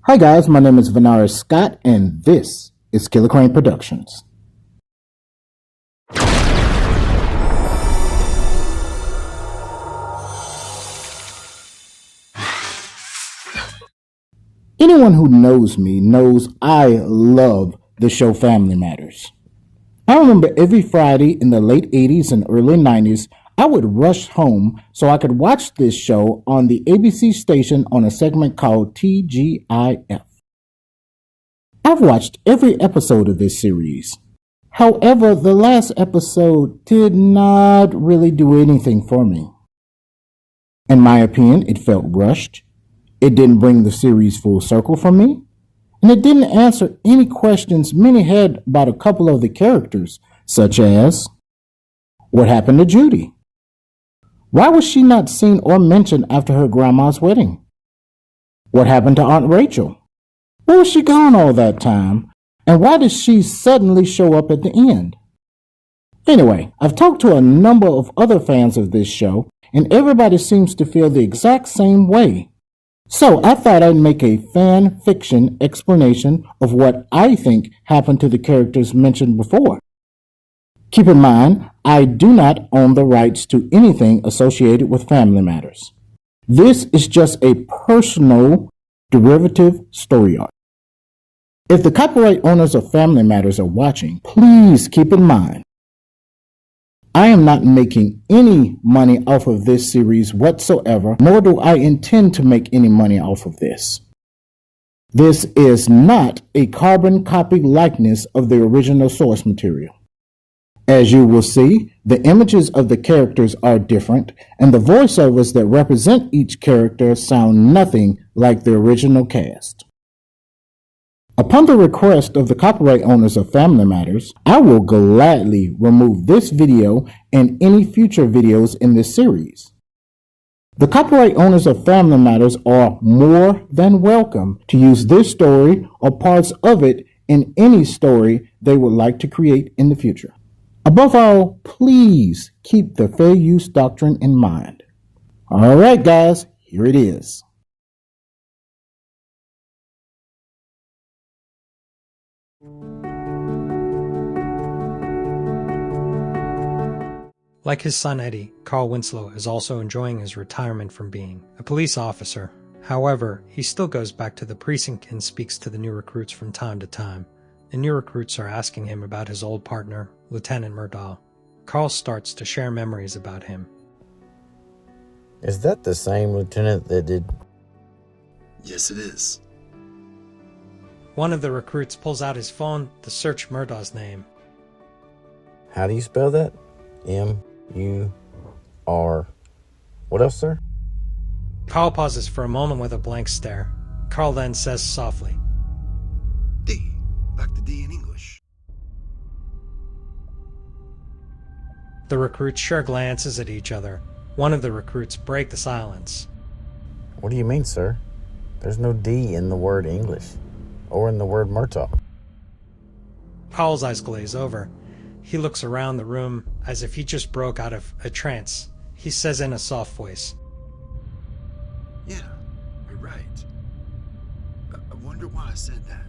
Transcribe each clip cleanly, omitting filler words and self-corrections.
Hi guys, my name is Vanara Scott and this is KillaKrane Productions. Anyone who knows me knows I love the show Family Matters. I remember every Friday in the late 80s and early 90s, I would rush home so I could watch this show on the ABC station on a segment called TGIF. I've watched every episode of this series. However, the last episode did not really do anything for me. In my opinion, it felt rushed. It didn't bring the series full circle for me. And it didn't answer any questions many had about a couple of the characters, such as, what happened to Judy? Why was she not seen or mentioned after her grandma's wedding? What happened to Aunt Rachael? Where was she gone all that time? And why did she suddenly show up at the end? Anyway, I've talked to a number of other fans of this show, and everybody seems to feel the exact same way. So I thought I'd make a fan fiction explanation of what I think happened to the characters mentioned before. Keep in mind, I do not own the rights to anything associated with Family Matters. This is just a personal derivative story arc. If the copyright owners of Family Matters are watching, please keep in mind, I am not making any money off of this series whatsoever, nor do I intend to make any money off of this. This is not a carbon copy likeness of the original source material. As you will see, the images of the characters are different, and the voiceovers that represent each character sound nothing like the original cast. Upon the request of the copyright owners of Family Matters, I will gladly remove this video and any future videos in this series. The copyright owners of Family Matters are more than welcome to use this story or parts of it in any story they would like to create in the future. Above all, please keep the fair use doctrine in mind. All right, guys, here it is. Like his son Eddie, Carl Winslow is also enjoying his retirement from being a police officer. However, he still goes back to the precinct and speaks to the new recruits from time to time. The new recruits are asking him about his old partner, Lieutenant Murdaugh. Carl starts to share memories about him. Is that the same lieutenant that did... Yes, it is. One of the recruits pulls out his phone to search Murdaugh's name. How do you spell that? M-U-R... What else, sir? Carl pauses for a moment with a blank stare. Carl then says softly, D, like the D in English. The recruits share glances at each other. One of the recruits breaks the silence. What do you mean, sir? There's no D in the word English, or in the word Murtaugh. Carl's eyes glaze over. He looks around the room as if he just broke out of a trance. He says in a soft voice, Yeah, you're right. I wonder why I said that.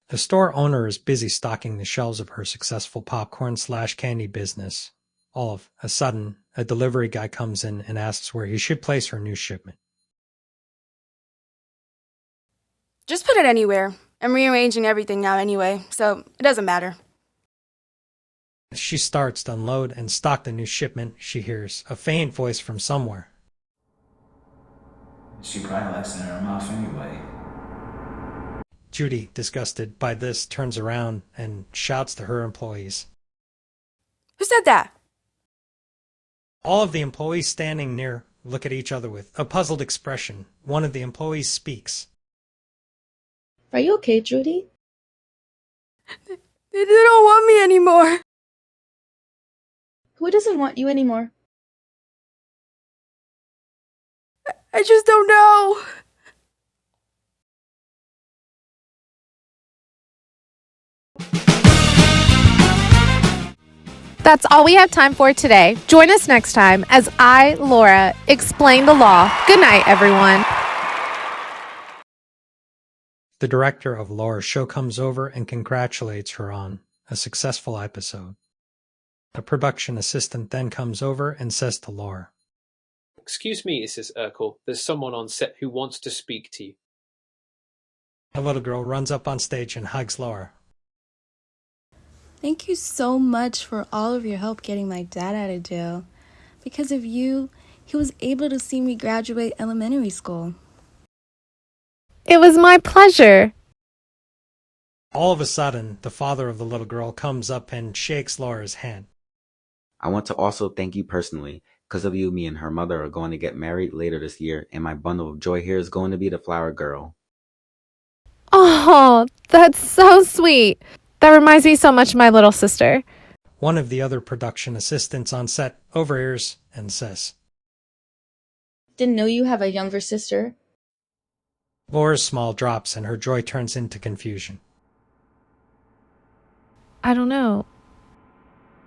The store owner is busy stocking the shelves of her successful popcorn/candy business. All of a sudden, a delivery guy comes in and asks where he should place her new shipment. Just put it anywhere. I'm rearranging everything now anyway, so it doesn't matter. As she starts to unload and stock the new shipment, she hears a faint voice from somewhere. She probably likes it in her mouth anyway. Judy, disgusted by this, turns around and shouts to her employees. Who said that? All of the employees standing near look at each other with a puzzled expression. One of the employees speaks. Are you okay, Judy? They don't want me anymore. Who doesn't want you anymore? I just don't know. That's all we have time for today. Join us next time as I, Laura, explain the law. Good night, everyone. The director of Laura's show comes over and congratulates her on a successful episode. A production assistant then comes over and says to Laura, "Excuse me, Mrs. Urkel. There's someone on set who wants to speak to you." a little girl runs up on stage and hugs Laura. Thank you so much for all of your help getting my dad out of jail. Because of you, he was able to see me graduate elementary school. It was my pleasure. All of a sudden, the father of the little girl comes up and shakes Laura's hand. I want to also thank you personally. Because of you, me and her mother are going to get married later this year, and my bundle of joy here is going to be the flower girl. Oh, that's so sweet. That reminds me so much of my little sister. One of the other production assistants on set overhears and says, Didn't know you have a younger sister. Laura's smile drops and her joy turns into confusion. I don't know.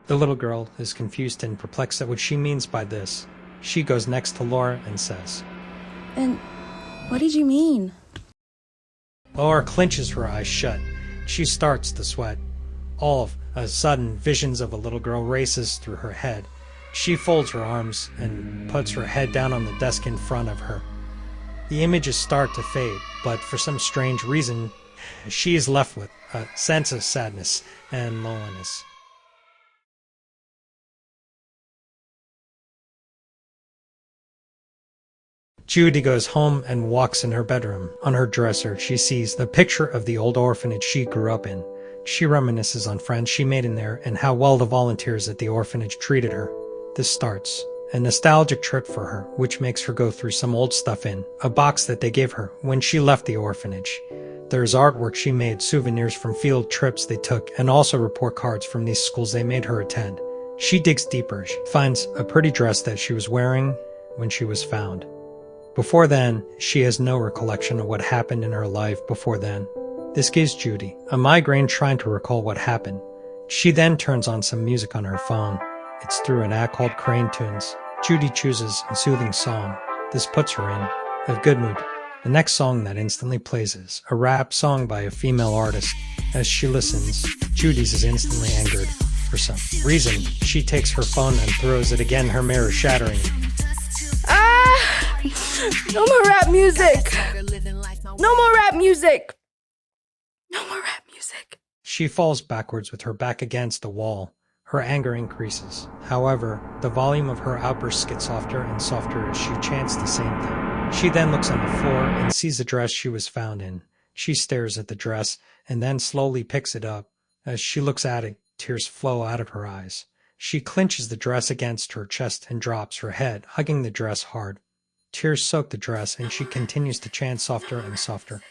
The little girl is confused and perplexed at what she means by this. She goes next to Laura and says, And what did you mean? Laura clenches her eyes shut. She starts to sweat. All of a sudden, visions of a little girl races through her head. She folds her arms and puts her head down on the desk in front of her. The images start to fade, but for some strange reason, she is left with a sense of sadness and loneliness. Judy goes home and walks in her bedroom. On her dresser, she sees the picture of the old orphanage she grew up in. She reminisces on friends she made in there and how well the volunteers at the orphanage treated her. This starts a nostalgic trip for her, which makes her go through some old stuff in a box that they gave her when she left the orphanage. There's artwork she made, souvenirs from field trips they took, and also report cards from these schools they made her attend. She digs deeper. She finds a pretty dress that she was wearing when she was found. Before then, she has no recollection of what happened in her life before then. This gives Judy a migraine trying to recall what happened. She then turns on some music on her phone. It's through an app called Krane Tunes. Judy chooses a soothing song. This puts her in a good mood. The next song that instantly plays is a rap song by a female artist. As she listens, Judy's is instantly angered. For some reason, she takes her phone and throws it again, her mirror shattering. No more rap music! No more rap music! No more rap music. She falls backwards with her back against a wall. Her anger increases. However, the volume of her outbursts gets softer and softer as she chants the same thing. She then looks on the floor and sees the dress she was found in. She stares at the dress and then slowly picks it up. As she looks at it, tears flow out of her eyes. She clenches the dress against her chest and drops her head, hugging the dress hard. Tears soak the dress, and she continues to chant softer and softer.